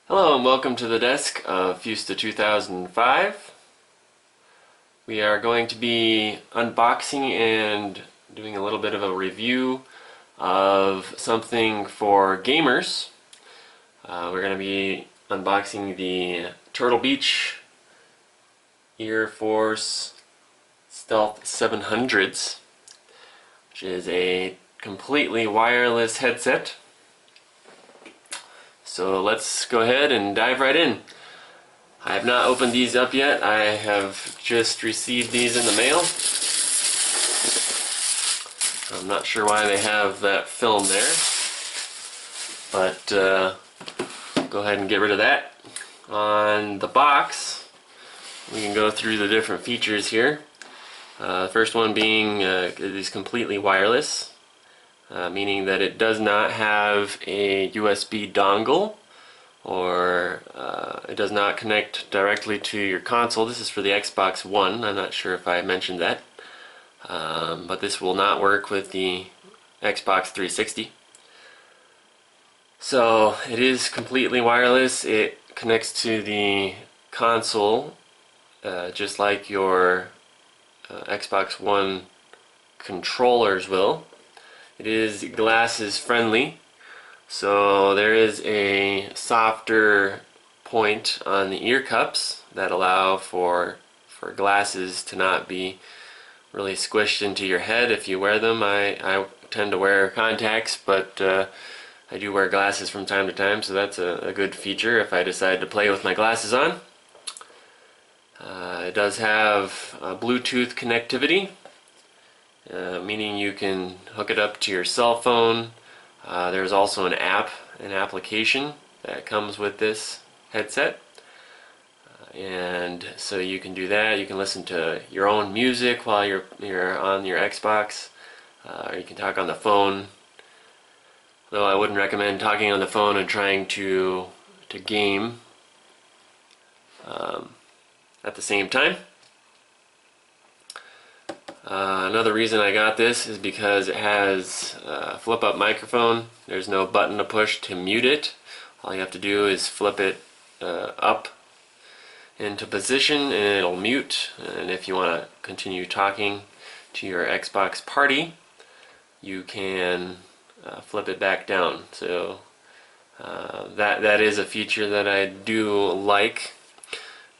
Hello and welcome to the desk of Fusta 2005. We are going to be unboxing and doing a little bit of a review of something for gamers. We're going to be unboxing the Turtle Beach Air Force Stealth 700s, which is a completely wireless headset. So let's go ahead and dive right in. I have not opened these up yet. I have just received these in the mail. I'm not sure why they have that film there, but go ahead and get rid of that. On the box, we can go through the different features here. The first one being it is completely wireless. Meaning that it does not have a USB dongle, or it does not connect directly to your console. This is for the Xbox One. I'm not sure if I mentioned that, but this will not work with the Xbox 360. So it is completely wireless. It connects to the console just like your Xbox One controllers will. It is glasses friendly, so there is a softer point on the ear cups that allow for glasses to not be really squished into your head if you wear them. I tend to wear contacts, but I do wear glasses from time to time, so that's a good feature if I decide to play with my glasses on. It does have Bluetooth connectivity. Meaning you can hook it up to your cell phone. There's also an application that comes with this headset, and so you can do that. You can listen to your own music while you're on your Xbox, or you can talk on the phone. Though I wouldn't recommend talking on the phone and trying to game at the same time. Another reason I got this is because it has a flip-up microphone. There's no button to push to mute it. All you have to do is flip it up into position and it'll mute. And if you want to continue talking to your Xbox party, you can flip it back down. So that is a feature that I do like.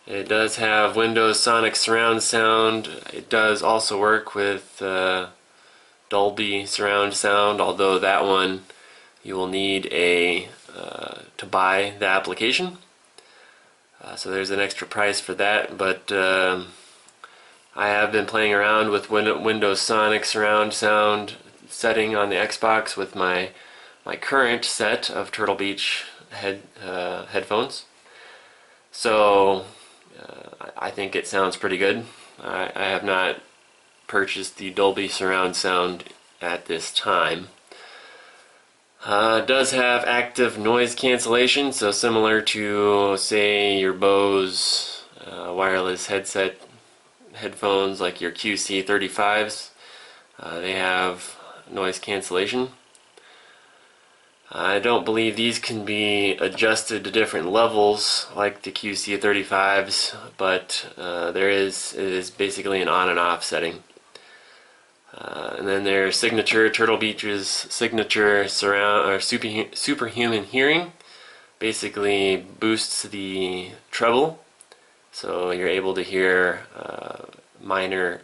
It does have Windows Sonic Surround Sound. It does also work with Dolby Surround Sound, although that one you will need to buy the application. So there's an extra price for that, but I have been playing around with Windows Sonic Surround Sound setting on the Xbox with my current set of Turtle Beach headphones. So I think it sounds pretty good. I have not purchased the Dolby Surround Sound at this time. It does have active noise cancellation, so similar to, say, your Bose wireless headphones like your QC35s. They have noise cancellation. I don't believe these can be adjusted to different levels like the QC35s, but it is basically an on and off setting. And then their signature, Turtle Beach's signature surround or superhuman hearing, basically boosts the treble, so you're able to hear minor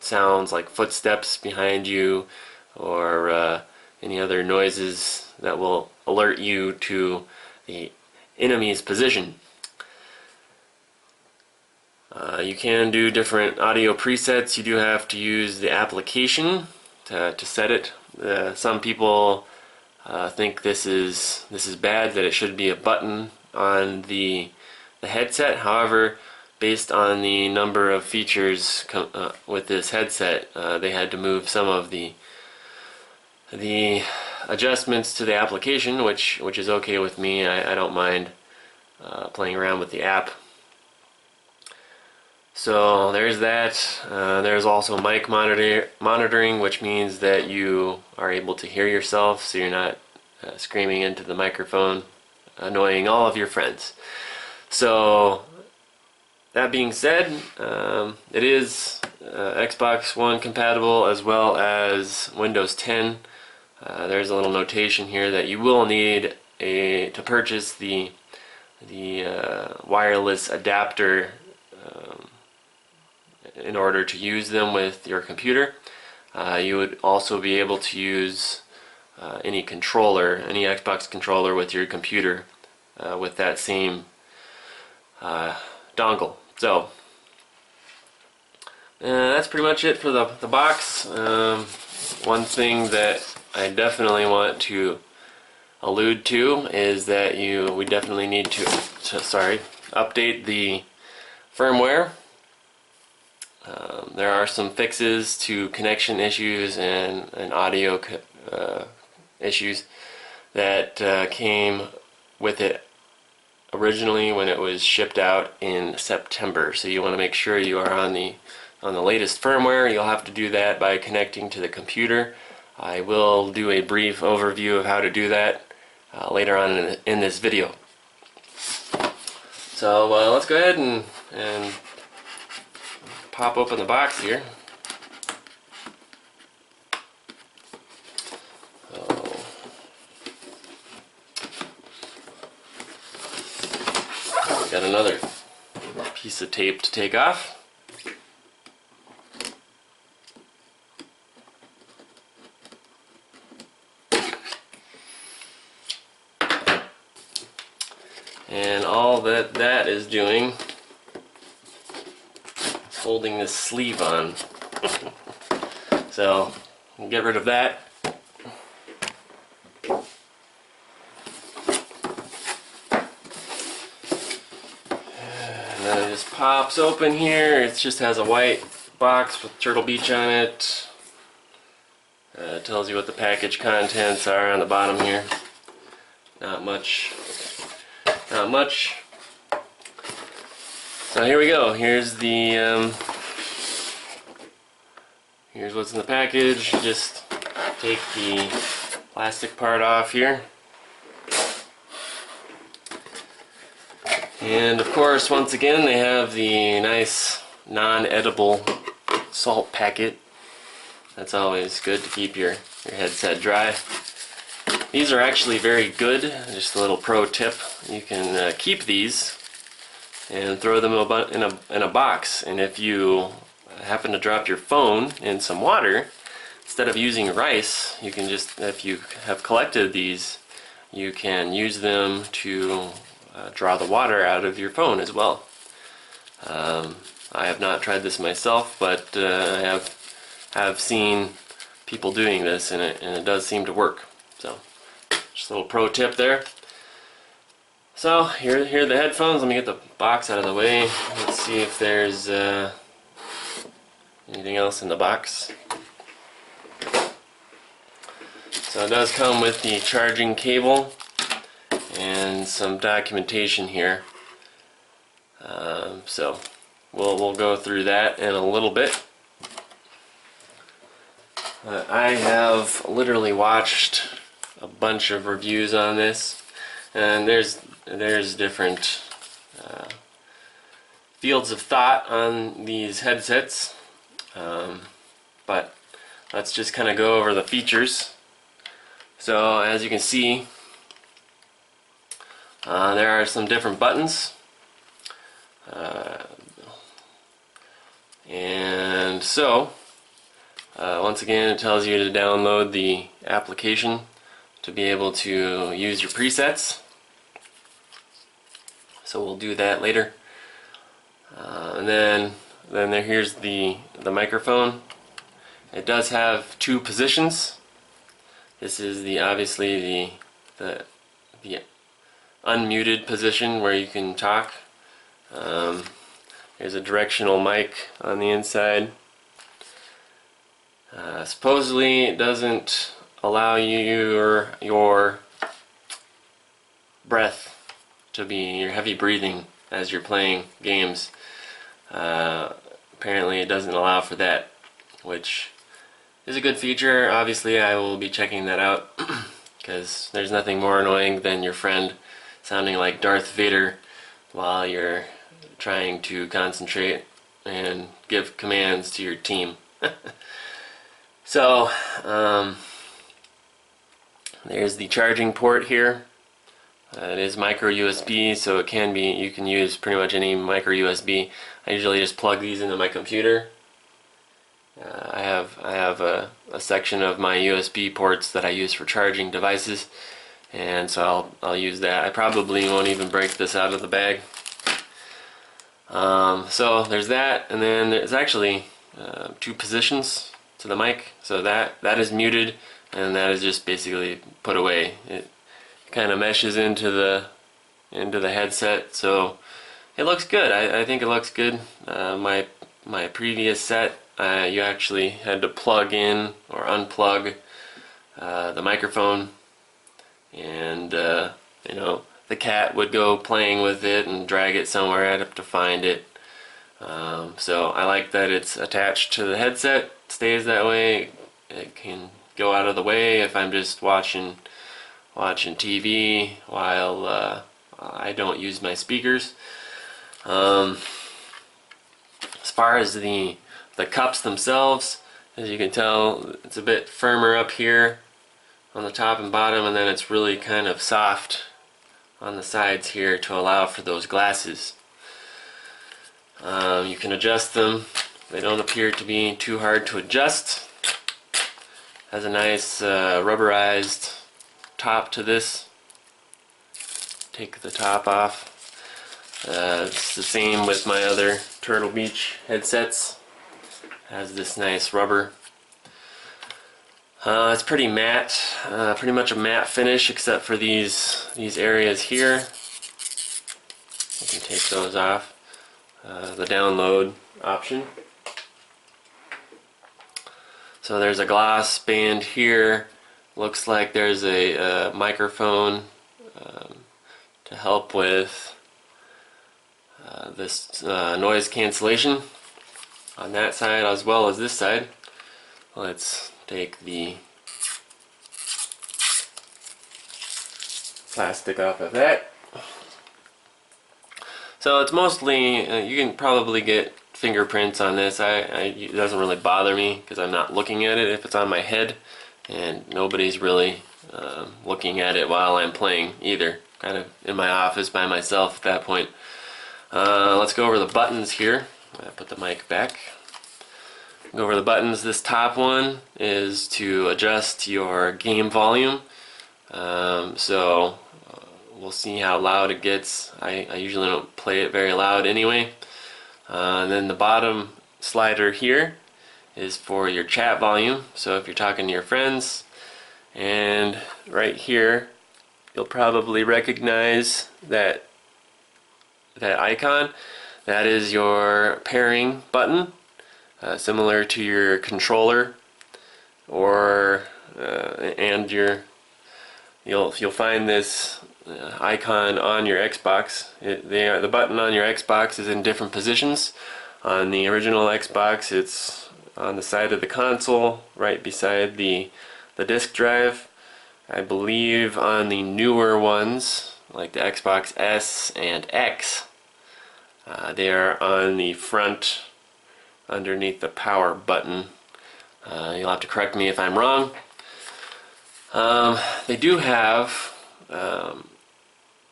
sounds like footsteps behind you or any other noises that will alert you to the enemy's position. You can do different audio presets. You do have to use the application to set it. Some people think this is bad, that it should be a button on the headset. However, based on the number of features with this headset, they had to move some of the adjustments to the application, which is okay with me. I don't mind playing around with the app. So there's that. There's also mic monitoring, which means that you are able to hear yourself, so you're not screaming into the microphone annoying all of your friends. So that being said, it is Xbox One compatible as well as Windows 10. There's a little notation here that you will need to purchase the wireless adapter in order to use them with your computer. You would also be able to use any Xbox controller with your computer with that same dongle. So that's pretty much it for the box. One thing that I definitely want to allude to is that we definitely need to update the firmware. There are some fixes to connection issues and audio issues that came with it originally when it was shipped out in September. So you want to make sure you are on the latest firmware. You'll have to do that by connecting to the computer. I will do a brief overview of how to do that later on in this video. So let's go ahead and pop open the box here. Got another piece of tape to take off. And all that is doing is holding this sleeve on. So we'll get rid of that. And then it just pops open here. It just has a white box with Turtle Beach on it. It tells you what the package contents are on the bottom here. Not much. Not much. So here we go. Here's the here's what's in the package. Just take the plastic part off here. And of course, once again, they have the nice non-edible salt packet. That's always good to keep your headset dry. These are actually very good. Just a little pro tip: you can keep these and throw them in a box. And if you happen to drop your phone in some water, instead of using rice, you can just, if you have collected these, you can use them to draw the water out of your phone as well. I have not tried this myself, but I have seen people doing this, and it does seem to work. So, just a little pro tip there. So here are the headphones. Let me get the box out of the way. Let's see if there's anything else in the box. So it does come with the charging cable and some documentation here. So we'll go through that in a little bit. I have literally watched a bunch of reviews on this, and there's different fields of thought on these headsets, but let's just kind of go over the features. So as you can see, there are some different buttons, and so once again, it tells you to download the application to be able to use your presets. So we'll do that later. And then here's the microphone. It does have two positions. This is obviously the unmuted position where you can talk. There's a directional mic on the inside. Supposedly it doesn't allow your breath to be your heavy breathing as you're playing games. Apparently it doesn't allow for that, which is a good feature. Obviously I will be checking that out because there's nothing more annoying than your friend sounding like Darth Vader while you're trying to concentrate and give commands to your team. So, there's the charging port here. It is micro USB, so it can be, you can use pretty much any micro USB. I usually just plug these into my computer. I have a section of my USB ports that I use for charging devices, and so I'll use that. I probably won't even break this out of the bag. So there's that, and then there's actually 2 positions to the mic. So that is muted, and that is just basically put away. It kind of meshes into the headset, so it looks good. I think it looks good. My previous set, you actually had to plug in or unplug the microphone, and you know, the cat would go playing with it and drag it somewhere. I'd have to find it. So I like that it's attached to the headset. It stays that way. It can go out of the way if I'm just watching TV while I don't use my speakers. As far as the cups themselves, as you can tell, it's a bit firmer up here on the top and bottom, and then it's really kind of soft on the sides here to allow for those glasses. You can adjust them. They don't appear to be too hard to adjust. Has a nice rubberized top to this. Take the top off. It's the same with my other Turtle Beach headsets. Has this nice rubber. It's pretty matte, pretty much a matte finish except for these areas here. You can take those off. The download option. So there's a gloss band here. Looks like there's a microphone to help with this noise cancellation on that side as well as this side. Let's take the plastic off of that. So it's mostly, you can probably get fingerprints on this. It doesn't really bother me because I'm not looking at it if it's on my head, and nobody's really looking at it while I'm playing either. Kind of in my office by myself at that point. Let's go over the buttons here. I put the mic back. Go over the buttons. This top one is to adjust your game volume. So we'll see how loud it gets. I usually don't play it very loud anyway. And then the bottom slider here is for your chat volume. So if you're talking to your friends, and right here you'll probably recognize that icon. That is your pairing button, similar to your controller, or and you'll find this icon on your Xbox. The button on your Xbox is in different positions. On the original Xbox, it's on the side of the console, right beside the disk drive. I believe on the newer ones, like the Xbox S and X, they are on the front underneath the power button. You'll have to correct me if I'm wrong. They do have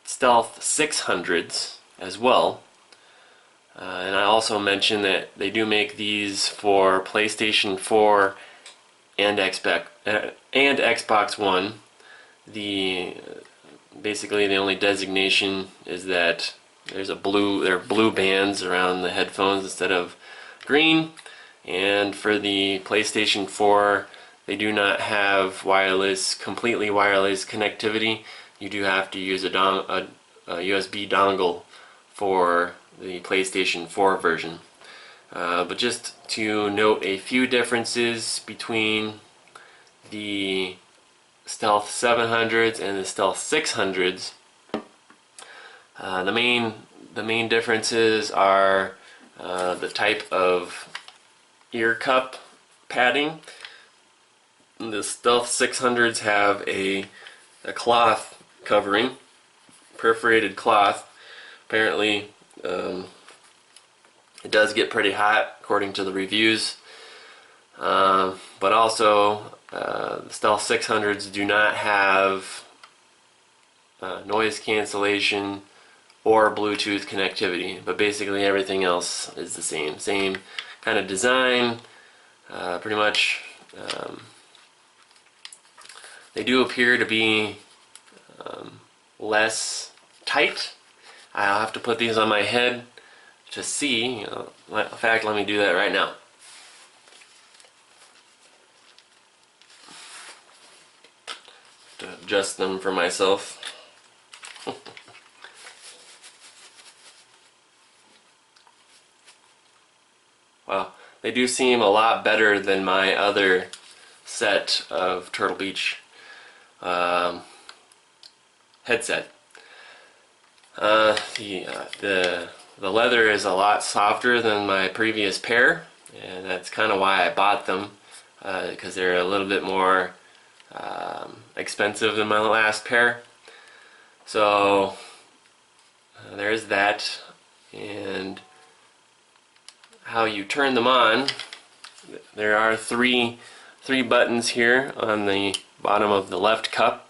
Stealth 600s as well. And I also mentioned that they do make these for PlayStation 4 and Xbox One. Basically the only designation is that there are blue bands around the headphones instead of green. And for the PlayStation 4, they do not have completely wireless connectivity. You do have to use a USB dongle for the PlayStation 4 version. But just to note a few differences between the Stealth 700s and the Stealth 600s. The main differences are the type of ear cup padding. The Stealth 600s have a cloth covering, perforated cloth. Apparently it does get pretty hot according to the reviews, but also the Stealth 600s do not have noise cancellation or Bluetooth connectivity, but basically everything else is the same kind of design, pretty much. They do appear to be less tight. I'll have to put these on my head to see. In fact, let me do that right now. To adjust them for myself. Wow, they do seem a lot better than my other set of Turtle Beach headset. The leather is a lot softer than my previous pair, and that's kind of why I bought them, because they're a little bit more expensive than my last pair. So there's that. And how you turn them on, there are three buttons here on the bottom of the left cup.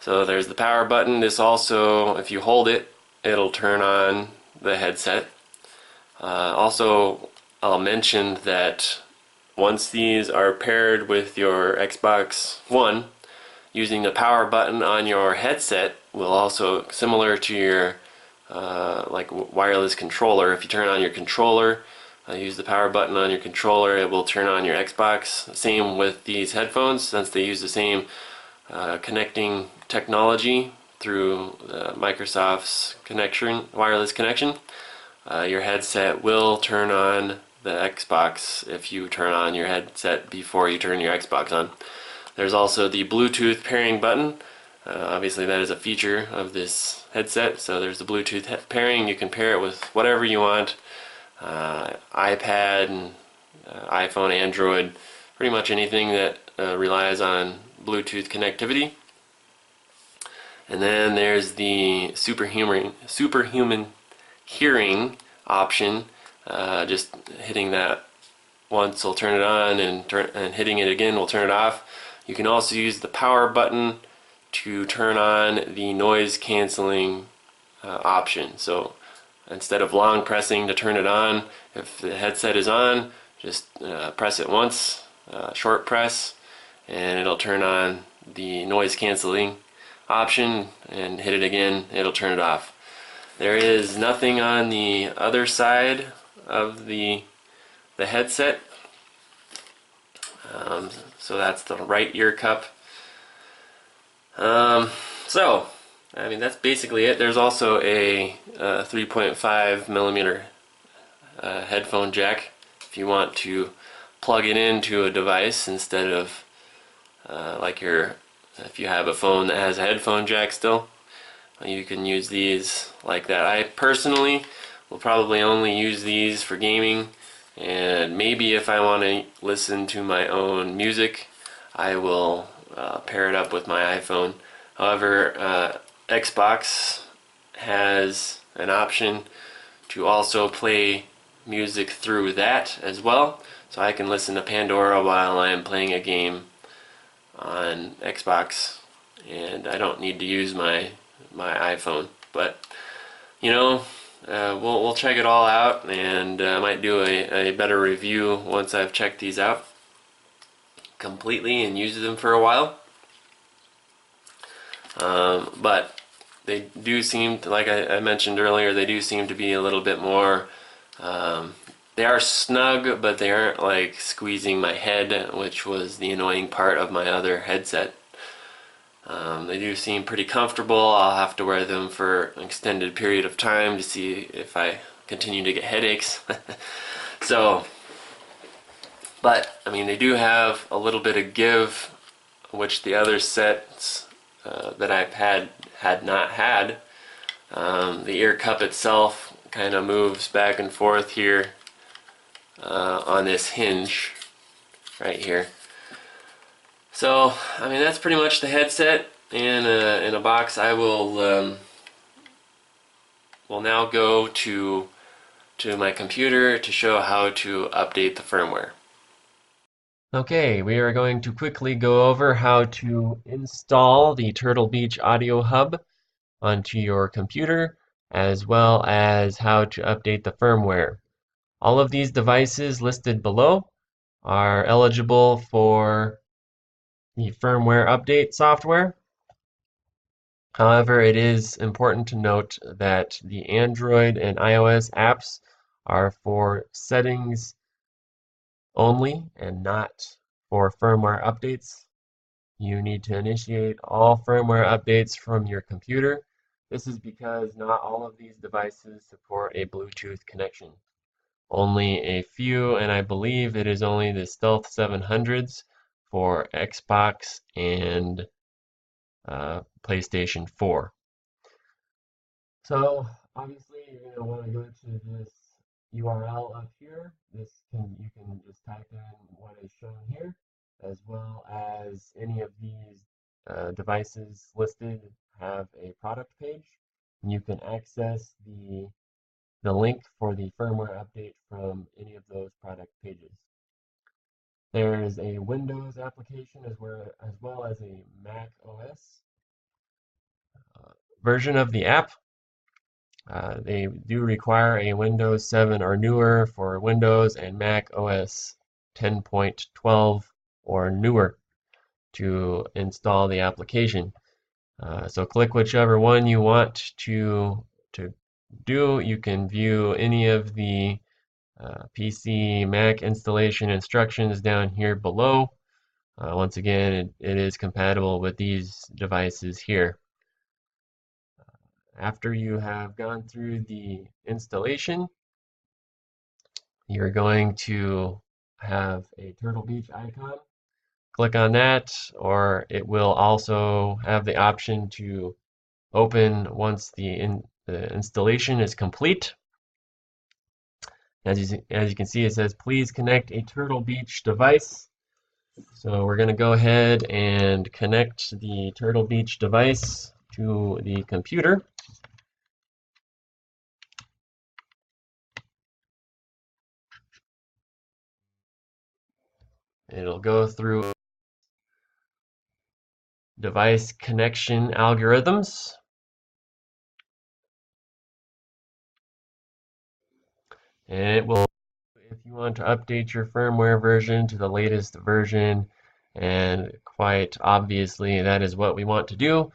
So there's the power button. This also, if you hold it, it'll turn on the headset. Also, I'll mention that once these are paired with your Xbox One, using the power button on your headset will also, similar to your like wireless controller, if you turn on your controller, use the power button on your controller, it will turn on your Xbox. Same with these headphones, since they use the same connecting technology through Microsoft's wireless connection. Your headset will turn on the Xbox if you turn on your headset before you turn your Xbox on. There's also the Bluetooth pairing button. Obviously that is a feature of this headset, so there's the Bluetooth pairing. You can pair it with whatever you want. iPad, and iPhone, Android, pretty much anything that relies on Bluetooth connectivity. And then there's the superhuman hearing option. Just hitting that once will turn it on, and hitting it again will turn it off. You can also use the power button to turn on the noise canceling option. So instead of long pressing to turn it on, if the headset is on, just press it once, short press, and it'll turn on the noise canceling option, and hit it again, it'll turn it off. There is nothing on the other side of the headset. So that's the right ear cup. So I mean, that's basically it. There's also a 3.5 millimeter headphone jack if you want to plug it into a device instead of if you have a phone that has a headphone jack still, you can use these like that. I personally will probably only use these for gaming, and maybe if I want to listen to my own music, I will pair it up with my iPhone. However, Xbox has an option to also play music through that as well, so I can listen to Pandora while I am playing a game on Xbox, and I don't need to use my iPhone. But you know, we'll check it all out, and I might do a better review once I've checked these out completely and used them for a while. But they do seem to, like I mentioned earlier, they do seem to be a little bit more, they are snug, but they aren't like squeezing my head, which was the annoying part of my other headset. They do seem pretty comfortable. I'll have to wear them for an extended period of time to see if I continue to get headaches. So, but I mean, they do have a little bit of give, which the other sets that I've had not had. The ear cup itself kind of moves back and forth here on this hinge right here. So I mean, that's pretty much the headset in a box. I will we'll now go to my computer to show how to update the firmware. Okay, we are going to quickly go over how to install the Turtle Beach Audio Hub onto your computer, as well as how to update the firmware. All of these devices listed below are eligible for the firmware update software. However, it is important to note that the Android and iOS apps are for settings only and not for firmware updates. You need to initiate all firmware updates from your computer. This is because not all of these devices support a Bluetooth connection. Only a few, and I believe it is only the Stealth 700s for Xbox and PlayStation 4. So obviously you're going to want to go to this URL up here. You can just type in what is shown here, as well as any of these devices listed have a product page. And you can access the link for the firmware update from any of those product pages. There is a Windows application as well as a Mac OS version of the app. They do require a Windows 7 or newer for Windows and Mac OS 10.12 or newer to install the application. So click whichever one you want to do. You can view any of the PC, Mac installation instructions down here below. Once again, it is compatible with these devices here. After you have gone through the installation, you're going to have a Turtle Beach icon. Click on that, or it will also have the option to open once the installation is complete. As you can see, it says, please connect a Turtle Beach device. So we're going to go ahead and connect the Turtle Beach device to the computer. It'll go through device connection algorithms. And it will, if you want to update your firmware version to the latest version, and quite obviously that is what we want to do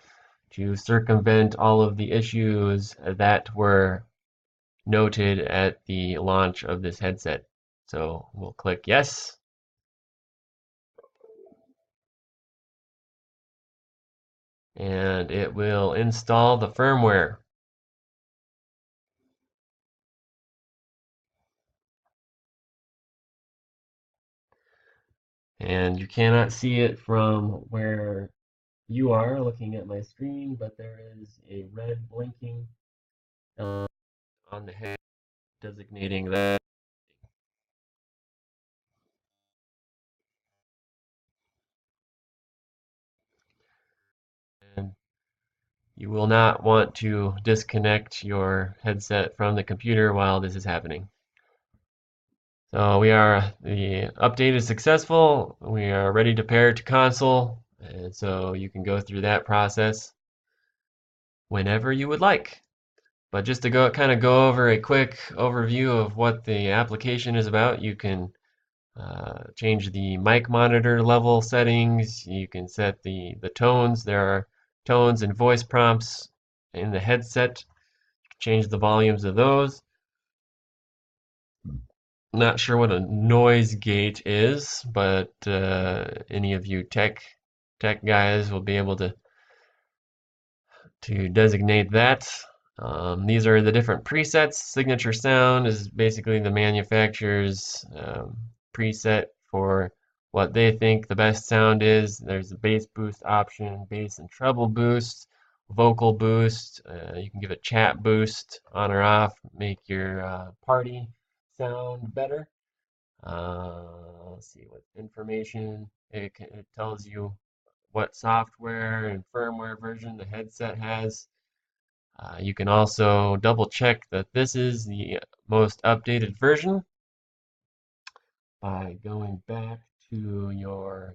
to circumvent all of the issues that were noted at the launch of this headset. So we'll click yes. And it will install the firmware. And you cannot see it from where you are looking at my screen, but there is a red blinking on the head designating that. And you will not want to disconnect your headset from the computer while this is happening. So the update is successful. We are ready to pair to console, and so you can go through that process whenever you would like. But just to go over a quick overview of what the application is about, you can change the mic monitor level settings. You can set the tones. There are tones and voice prompts in the headset. Change the volumes of those. Not sure what a noise gate is, but any of you tech guys will be able to designate that. These are the different presets. Signature sound is basically the manufacturer's preset for what they think the best sound is. There's the bass boost option, bass and treble boost, vocal boost. You can give a chat boost on or off, make your party sound better. Let's see what information. It tells you what software and firmware version the headset has. You can also double check that this is the most updated version by going back to your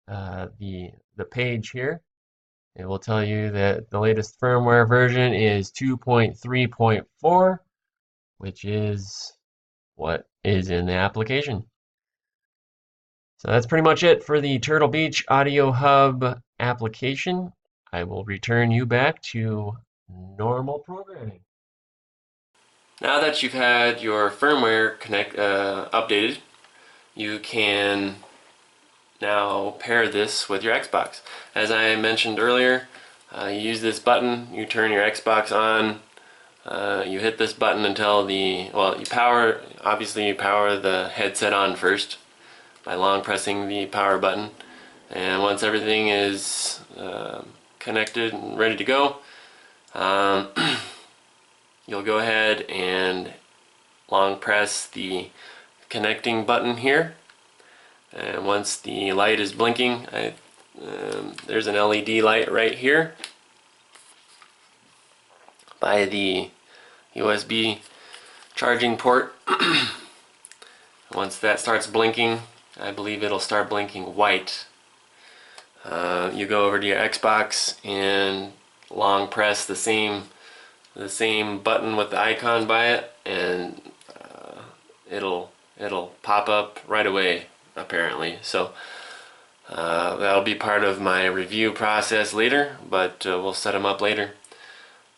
the page here. It will tell you that the latest firmware version is 2.3.4, which is what is in the application. So that's pretty much it for the Turtle Beach Audio Hub application. I will return you back to normal programming. Now that you've had your firmware updated, you can now pair this with your Xbox. As I mentioned earlier, you use this button, you turn your Xbox on, you hit this button until you power the headset on first by long pressing the power button, and once everything is connected and ready to go, you'll go ahead and long press the connecting button here, and once the light is blinking, there's an LED light right here by the USB charging port. Once that starts blinking, I believe it'll start blinking white. You go over to your Xbox and long press the same button with the icon by it, and it'll pop up right away apparently. So that'll be part of my review process later, but we'll set them up later.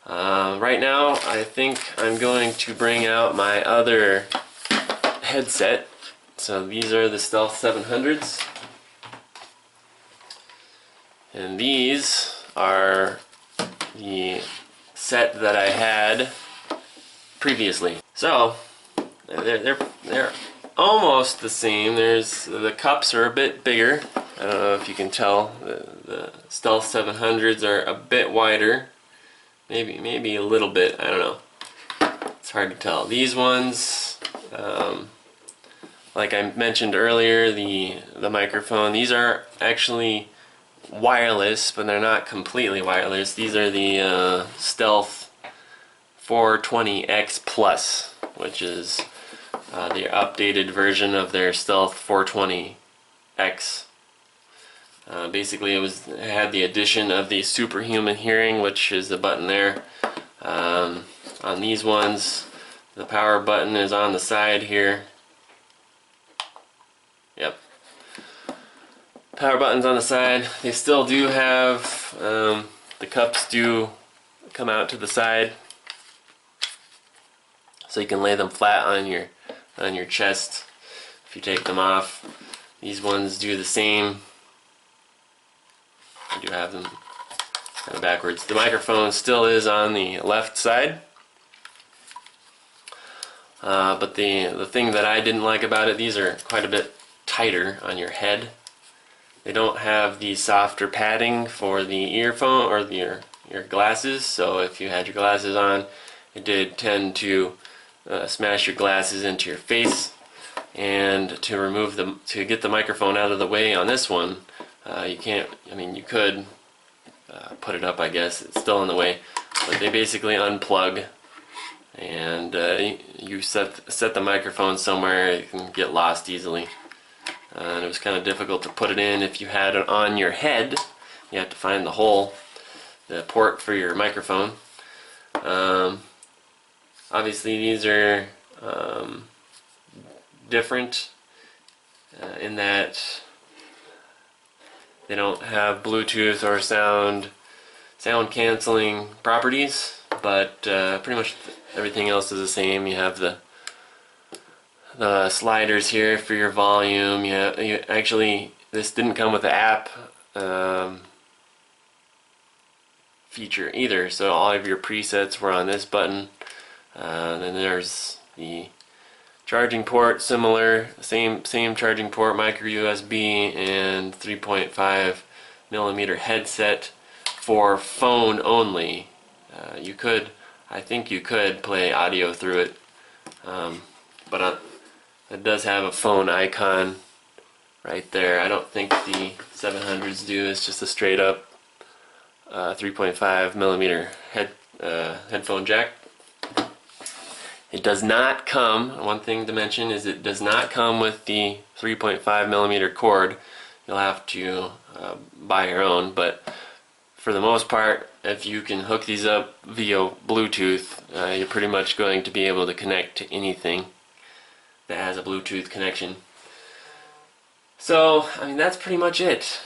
Right now I think I'm going to bring out my other headset. So these are the Stealth 700s, and these are the set that I had previously. So they're almost the same. The cups are a bit bigger. I don't know if you can tell. The Stealth 700s are a bit wider, maybe a little bit. I don't know. It's hard to tell. These ones, like I mentioned earlier, the microphone. These are actually wireless, but they're not completely wireless. These are the Stealth 420X Plus, which is the updated version of their Stealth 420X. Basically, it had the addition of the superhuman hearing, which is the button there. On these ones, the power button is on the side here. Yep. Power button's on the side. They still do have, the cups do come out to the side, so you can lay them flat on your chest if you take them off. These ones do the same. I do have them kind of backwards. The microphone still is on the left side. But the thing that I didn't like about it, these are quite a bit tighter on your head. They don't have the softer padding for the earphone or your glasses, so if you had your glasses on, it did tend to smash your glasses into your face. And to get the microphone out of the way on this one, you can't. I mean, you could put it up, I guess. It's still in the way, but they basically unplug, and you set the microphone somewhere it can get lost easily. And it was kind of difficult to put it in if you had it on your head. You have to find the hole, the port for your microphone. Obviously, these are different in that they don't have Bluetooth or sound canceling properties, but pretty much everything else is the same. You have the sliders here for your volume. Actually, this didn't come with the app feature either, so all of your presets were on this button. Then there's the charging port, similar, same charging port, micro USB, and 3.5 millimeter headset for phone only. I think you could play audio through it, but it does have a phone icon right there. I don't think the 700s do. It's just a straight up 3.5 millimeter headphone jack. It does not come, one thing to mention is it does not come with the 3.5 millimeter cord. You'll have to buy your own, but for the most part, if you can hook these up via Bluetooth, you're pretty much going to be able to connect to anything that has a Bluetooth connection. So, I mean, that's pretty much it.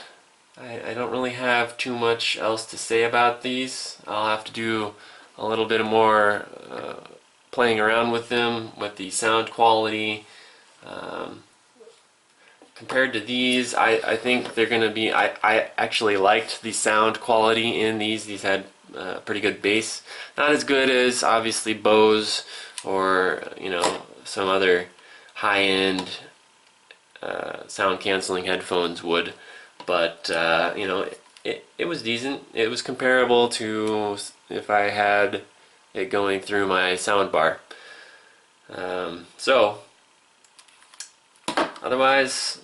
I don't really have too much else to say about these. I'll have to do a little bit more playing around with them, with the sound quality. Compared to these, I think they're going to be, I actually liked the sound quality in these. These had pretty good bass. Not as good as, obviously, Bose or, you know, some other high-end sound canceling headphones would. But, you know, it was decent. It was comparable to if I had it going through my sound bar. So, otherwise,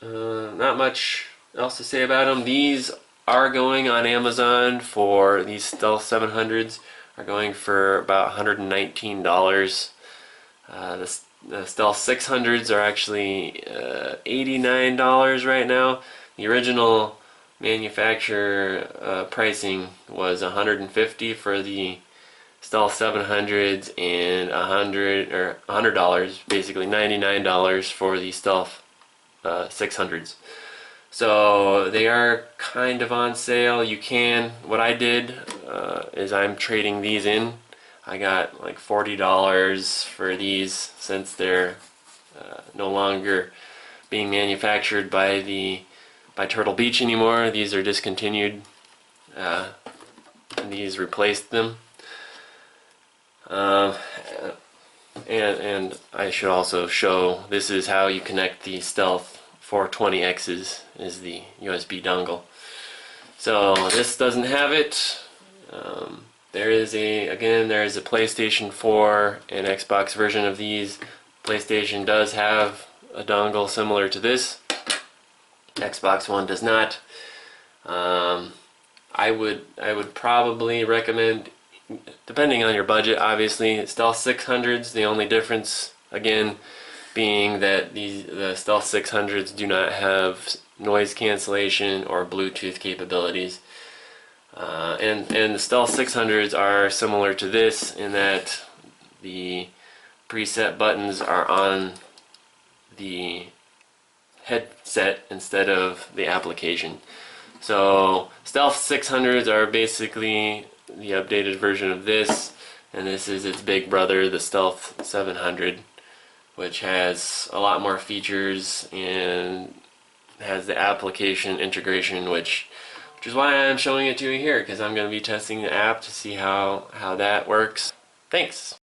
not much else to say about them. These are going on Amazon for, these Stealth 700s are going for about $119. The Stealth 600s are actually $89 right now. The original manufacturer pricing was $150 for the Stealth 700s and $100, basically $99 for the Stealth 600s. So they are kind of on sale. You can, what I did is I'm trading these in. I got like $40 for these since they're no longer being manufactured by Turtle Beach anymore. These are discontinued, and these replaced them. And I should also show, this is how you connect the Stealth 420Xs, is the USB dongle. So this doesn't have it. There is a PlayStation 4 and Xbox version of these. PlayStation does have a dongle similar to this. Xbox One does not. I would probably recommend, depending on your budget, obviously, Stealth 600s. The only difference, again, being that the Stealth 600s do not have noise cancellation or Bluetooth capabilities. And the Stealth 600s are similar to this in that the preset buttons are on the headset instead of the application. So Stealth 600s are basically the updated version of this, and this is its big brother, the Stealth 700, which has a lot more features and has the application integration, which is why I'm showing it to you here, because I'm going to be testing the app to see how that works. Thanks!